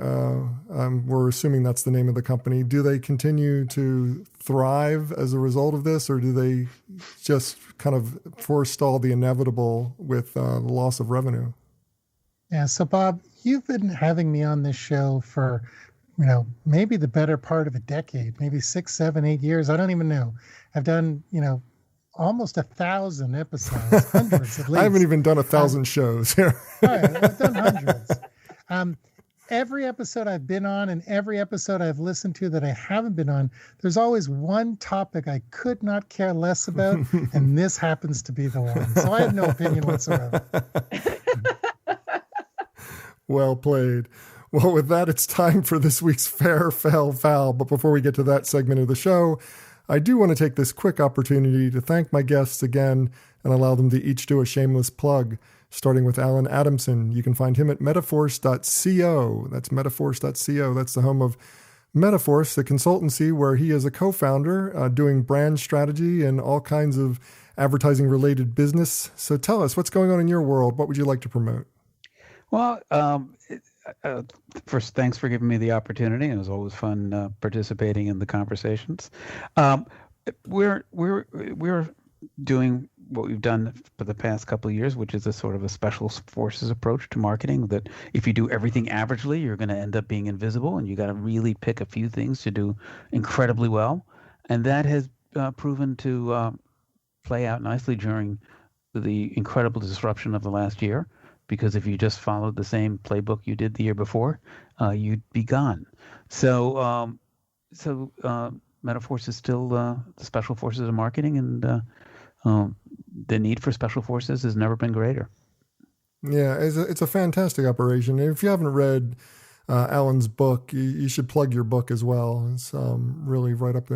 we're assuming that's the name of the company, do they continue to thrive as a result of this, or do they just kind of forestall the inevitable with the loss of revenue? Yeah, so Bob, you've been having me on this show for, maybe the better part of a decade, maybe 6, 7, 8 years. I don't even know. I've done, almost 1,000 episodes, hundreds at least. I haven't even done 1,000 shows here. Right, I've done hundreds. Every episode I've been on and every episode I've listened to that I haven't been on, there's always one topic I could not care less about, and this happens to be the one. So I have no opinion whatsoever. Well played. Well, with that, it's time for this week's Fair, Fail, Foul. But before we get to that segment of the show, I do want to take this quick opportunity to thank my guests again and allow them to each do a shameless plug, starting with Alan Adamson. You can find him at metaforce.co. That's metaforce.co. That's the home of Metaforce, the consultancy where he is a co-founder doing brand strategy and all kinds of advertising-related business. So tell us, what's going on in your world? What would you like to promote? Well, first, thanks for giving me the opportunity. It was always fun participating in the conversations. We're doing what we've done for the past couple of years, which is a sort of a special forces approach to marketing, that if you do everything averagely, you're going to end up being invisible, and you got to really pick a few things to do incredibly well. And that has proven to play out nicely during the incredible disruption of the last year. Because if you just followed the same playbook you did the year before, you'd be gone. So Metaforce is still the special forces of marketing, and the need for special forces has never been greater. Yeah, it's a fantastic operation. And if you haven't read Alan's book, you should plug your book as well. It's really right up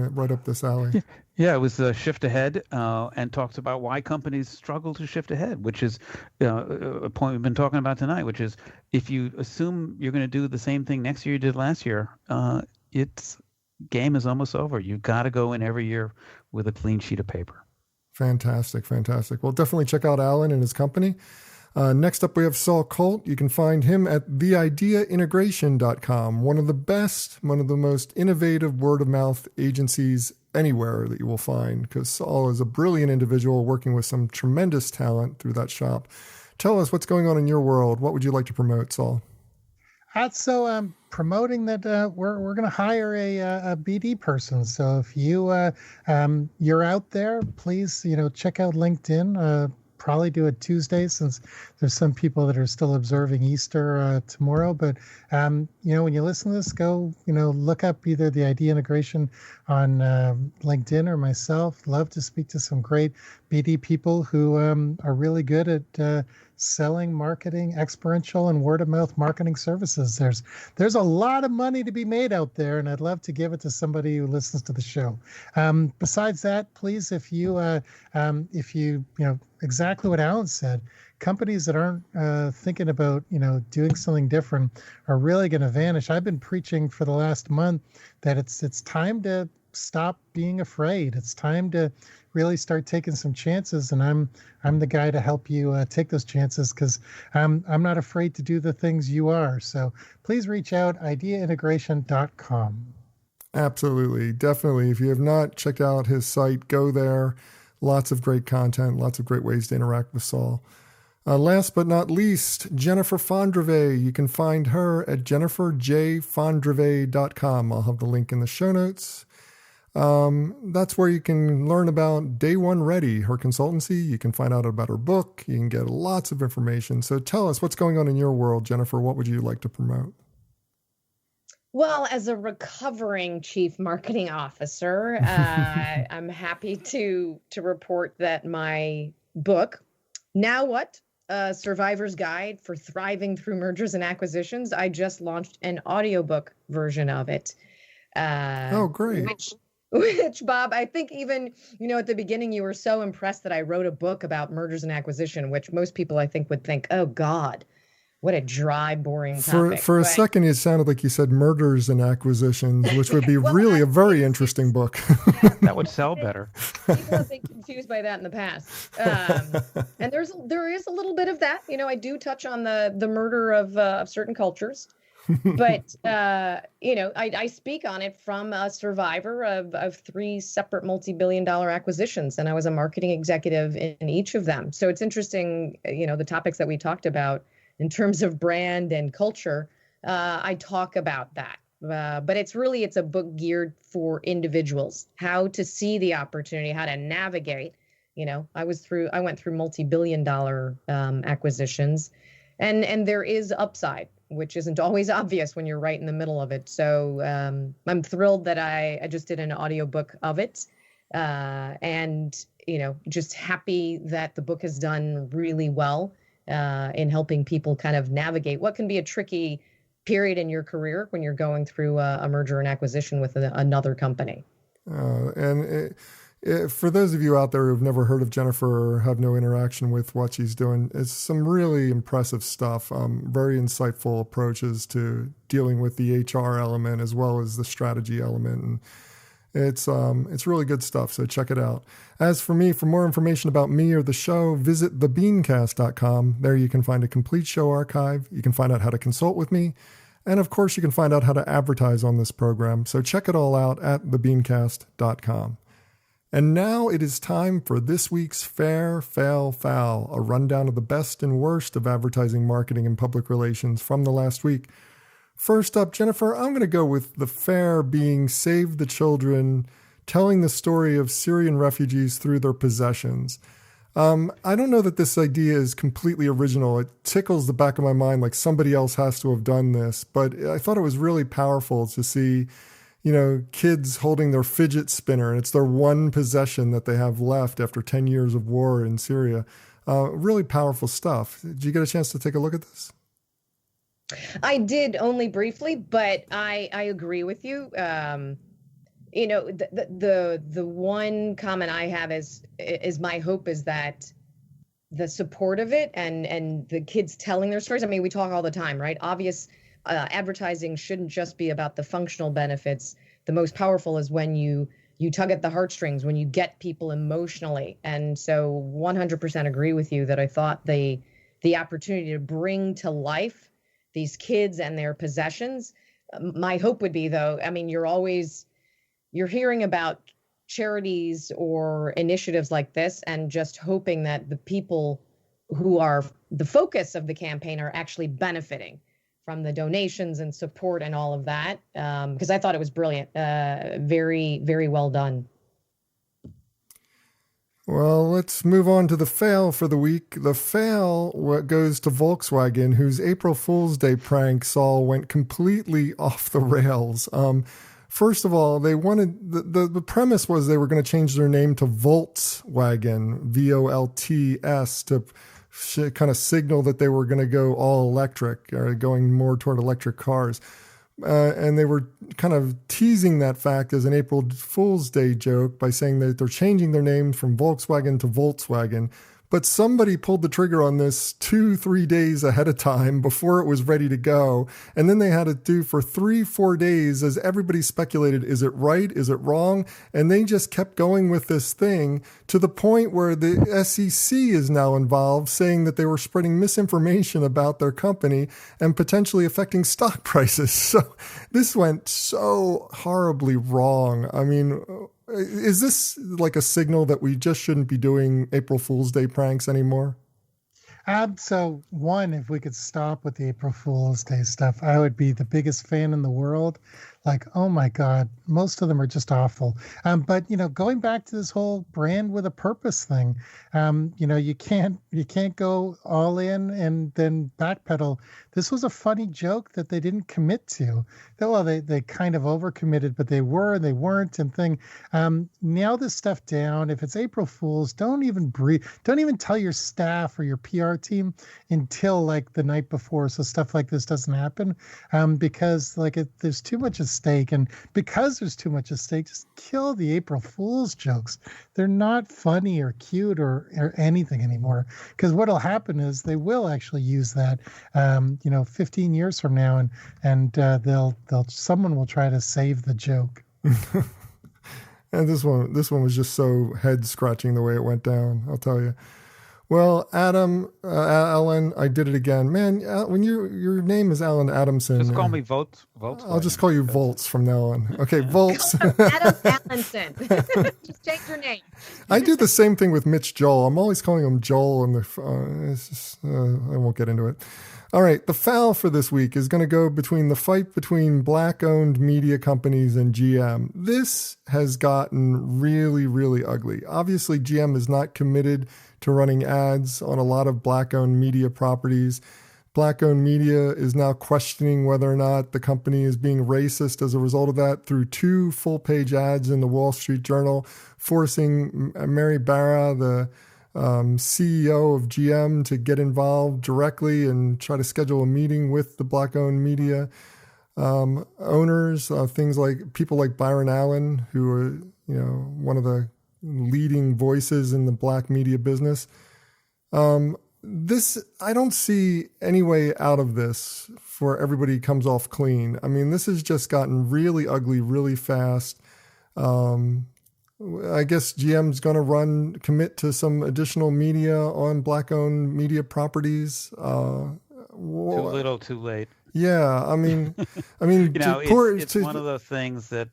this alley. Yeah, it was Shift Ahead, and talks about why companies struggle to shift ahead, which is a point we've been talking about tonight, which is if you assume you're going to do the same thing next year you did last year, it's game is almost over. You've got to go in every year with a clean sheet of paper. Fantastic. Well, definitely check out Alan and his company. Next up, we have Saul Colt. You can find him at theideaintegration.com, one of the most innovative word-of-mouth agencies anywhere that you will find, because Saul is a brilliant individual working with some tremendous talent through that shop. Tell us what's going on in your world. What would you like to promote, Saul? So promoting that we're going to hire a BD person. So if you're out there, please check out LinkedIn. Probably do it Tuesday since there's some people that are still observing Easter tomorrow. But when you listen to this, go look up either the Idea Integration on LinkedIn or myself. Love to speak to some great BD people who are really good at selling, marketing, experiential, and word-of-mouth marketing services. There's a lot of money to be made out there, and I'd love to give it to somebody who listens to the show. Besides that, please, if you exactly what Alan said, companies that aren't thinking about doing something different are really going to vanish. I've been preaching for the last month that it's time to stop being afraid. It's time to really start taking some chances, and I'm the guy to help you take those chances, because I'm not afraid to do the things you are. So please reach out, ideaintegration.com. Absolutely, definitely. If you have not checked out his site, go there. Lots of great content, lots of great ways to interact with Saul. Last but not least, Jennifer Fondreve. You can find her at jenniferjfondreve.com. I'll have the link in the show notes. That's where you can learn about Day One Ready, her consultancy. You can find out about her book. You can get lots of information. So tell us what's going on in your world, Jennifer. What would you like to promote? Well, as a recovering chief marketing officer, I'm happy to report that my book, Now What? A Survivor's Guide for Thriving Through Mergers and Acquisitions. I just launched an audiobook version of it. Oh, great. Which, Bob, I think even, at the beginning, you were so impressed that I wrote a book about mergers and acquisition, which most people, I think, would think, oh, God, what a dry, boring topic. For a second, it sounded like you said murders and acquisitions, which would be really a very interesting book. That would sell better. People have been confused by that in the past. And there is a little bit of that. I do touch on the murder of certain cultures. But, I speak on it from a survivor of 3 separate multi-billion-dollar acquisitions. And I was a marketing executive in each of them. So it's interesting, the topics that we talked about in terms of brand and culture. I talk about that. But it's a book geared for individuals, how to see the opportunity, how to navigate. I went through multi-billion-dollar acquisitions, and there is upside, which isn't always obvious when you're right in the middle of it. So I'm thrilled that I just did an audiobook of it, and just happy that the book has done really well in helping people kind of navigate what can be a tricky period in your career when you're going through a merger and acquisition with another company. For those of you out there who've never heard of Jennifer or have no interaction with what she's doing, it's some really impressive stuff, very insightful approaches to dealing with the HR element as well as the strategy element. And it's really good stuff, so check it out. As for me, for more information about me or the show, visit thebeancast.com. There you can find a complete show archive. You can find out how to consult with me. And of course, you can find out how to advertise on this program. So check it all out at thebeancast.com. And now it is time for this week's Fair, Fail, Foul, a rundown of the best and worst of advertising, marketing, and public relations from the last week. First up, Jennifer, I'm going to go with the fair being Save the Children, telling the story of Syrian refugees through their possessions. I don't know that this idea is completely original. It tickles the back of my mind like somebody else has to have done this, but I thought it was really powerful to see kids holding their fidget spinner, and it's their one possession that they have left after 10 years of war in Syria. Really powerful stuff. Did you get a chance to take a look at this? I did, only briefly, but I agree with you. The one comment I have is my hope is that the support of it and the kids telling their stories. I mean, we talk all the time, right? Obvious advertising shouldn't just be about the functional benefits. The most powerful is when you tug at the heartstrings, when you get people emotionally. And so 100% agree with you that I thought the opportunity to bring to life these kids and their possessions. My hope would be, though, I mean, you're hearing about charities or initiatives like this and just hoping that the people who are the focus of the campaign are actually benefiting from the donations and support and all of that. Because I thought it was brilliant. Very, very well done. Well, let's move on to the fail for the week. The fail goes to Volkswagen, whose April Fool's Day prank went completely off the rails. First of all, they wanted the premise was they were going to change their name to Voltswagen, Volts, to kind of signal that they were going to go all electric, or going more toward electric cars. And they were kind of teasing that fact as an April Fool's Day joke by saying that they're changing their name from Volkswagen to Voltswagen. But somebody pulled the trigger on this 2-3 days ahead of time before it was ready to go. And then they had to do for 3-4 days as everybody speculated, is it right? Is it wrong? And they just kept going with this thing to the point where the SEC is now involved, saying that they were spreading misinformation about their company and potentially affecting stock prices. So this went so horribly wrong. I mean, is this like a signal that we just shouldn't be doing April Fool's Day pranks anymore? So one, if we could stop with the April Fool's Day stuff, I would be the biggest fan in the world. Like, oh my God, most of them are just awful. But going back to this whole brand with a purpose thing, you can't go all in and then backpedal. This was a funny joke that they didn't commit to. Well, they kind of overcommitted, but they weren't, and thing. Nail this stuff down. If it's April Fool's, don't even tell your staff or your PR team until like the night before, so stuff like this doesn't happen. Because there's too much at stake, and because there's too much at stake, just kill the April Fool's jokes. They're not funny or cute or anything anymore. Because what'll happen is they will actually use that, 15 years from now, and someone will try to save the joke. And this one was just so head scratching the way it went down, I'll tell you. Well, Alan, I did it again. Man, when your name is Alan Adamson. Just call me Volts. I'll just call you Volts from now on. Okay, Volts. Adam Allenson. Just change your name. I do the same thing with Mitch Joel. I'm always calling him Joel, and I won't get into it. All right, the foul for this week is going to go between the fight between black-owned media companies and GM. This has gotten really, really ugly. Obviously, GM is not committed to running ads on a lot of black-owned media properties. Black-owned media is now questioning whether or not the company is being racist as a result of that through 2 full-page ads in the Wall Street Journal, forcing Mary Barra, the CEO of GM, to get involved directly and try to schedule a meeting with the black-owned media owners. Things like people like Byron Allen, who are one of the leading voices in the black media business. I don't see any way out of this for everybody comes off clean. I mean, this has just gotten really ugly really fast. I guess GM's going to commit to some additional media on black-owned media properties. Too little, too late. Yeah, I mean, it's one of those things that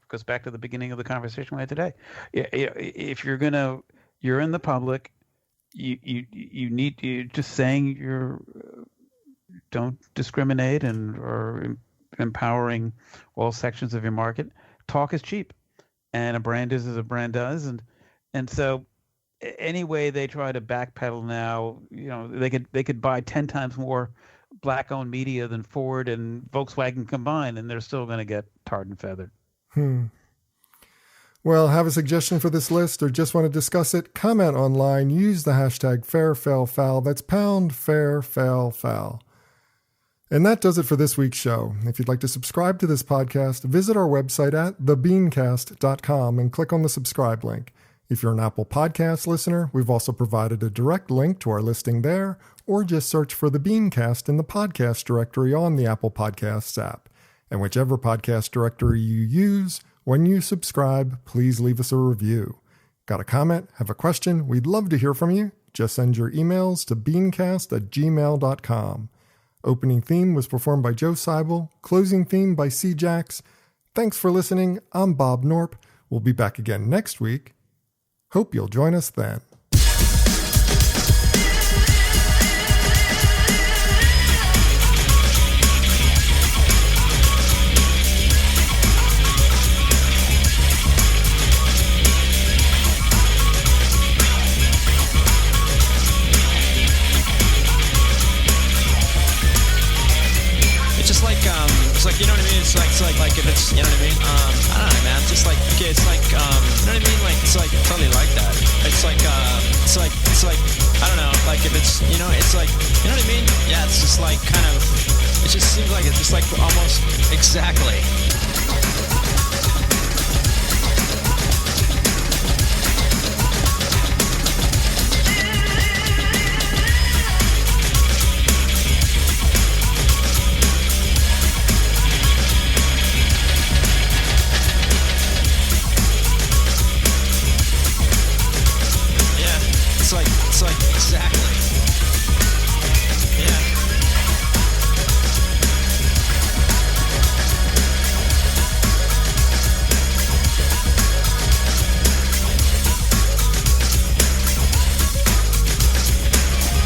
goes back to the beginning of the conversation we had today. If you're in the public, you need to just saying don't discriminate or empowering all sections of your market. Talk is cheap. And a brand is as a brand does, and so any way they try to backpedal now, they could buy 10 times more black-owned media than Ford and Volkswagen combined, and they're still going to get tarred and feathered. Well, have a suggestion for this list or just want to discuss it? Comment online. Use the hashtag FairFailFoul. That's #FairFailFoul. And that does it for this week's show. If you'd like to subscribe to this podcast, visit our website at thebeancast.com and click on the subscribe link. If you're an Apple Podcast listener, we've also provided a direct link to our listing there, or just search for the BeanCast in the podcast directory on the Apple Podcasts app. And whichever podcast directory you use, when you subscribe, please leave us a review. Got a comment? Have a question? We'd love to hear from you. Just send your emails to beancast@gmail.com. Opening theme was performed by Joe Seibel. Closing theme by C. Jax. Thanks for listening. I'm Bob Norp. We'll be back again next week. Hope you'll join us then. You know what I mean? It's like if it's, you know what I mean? I don't know, man. Just like, it's like, you know what I mean? Like, it's like totally like that. It's like, I don't know, like if it's, you know, it's like, you know what I mean? Yeah, it's just like kind of, it just seems like it's just like almost exactly. It's like exactly. Yeah.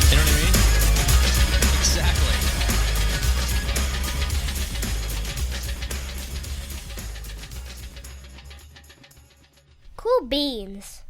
You know what I mean? Exactly. Cool beans.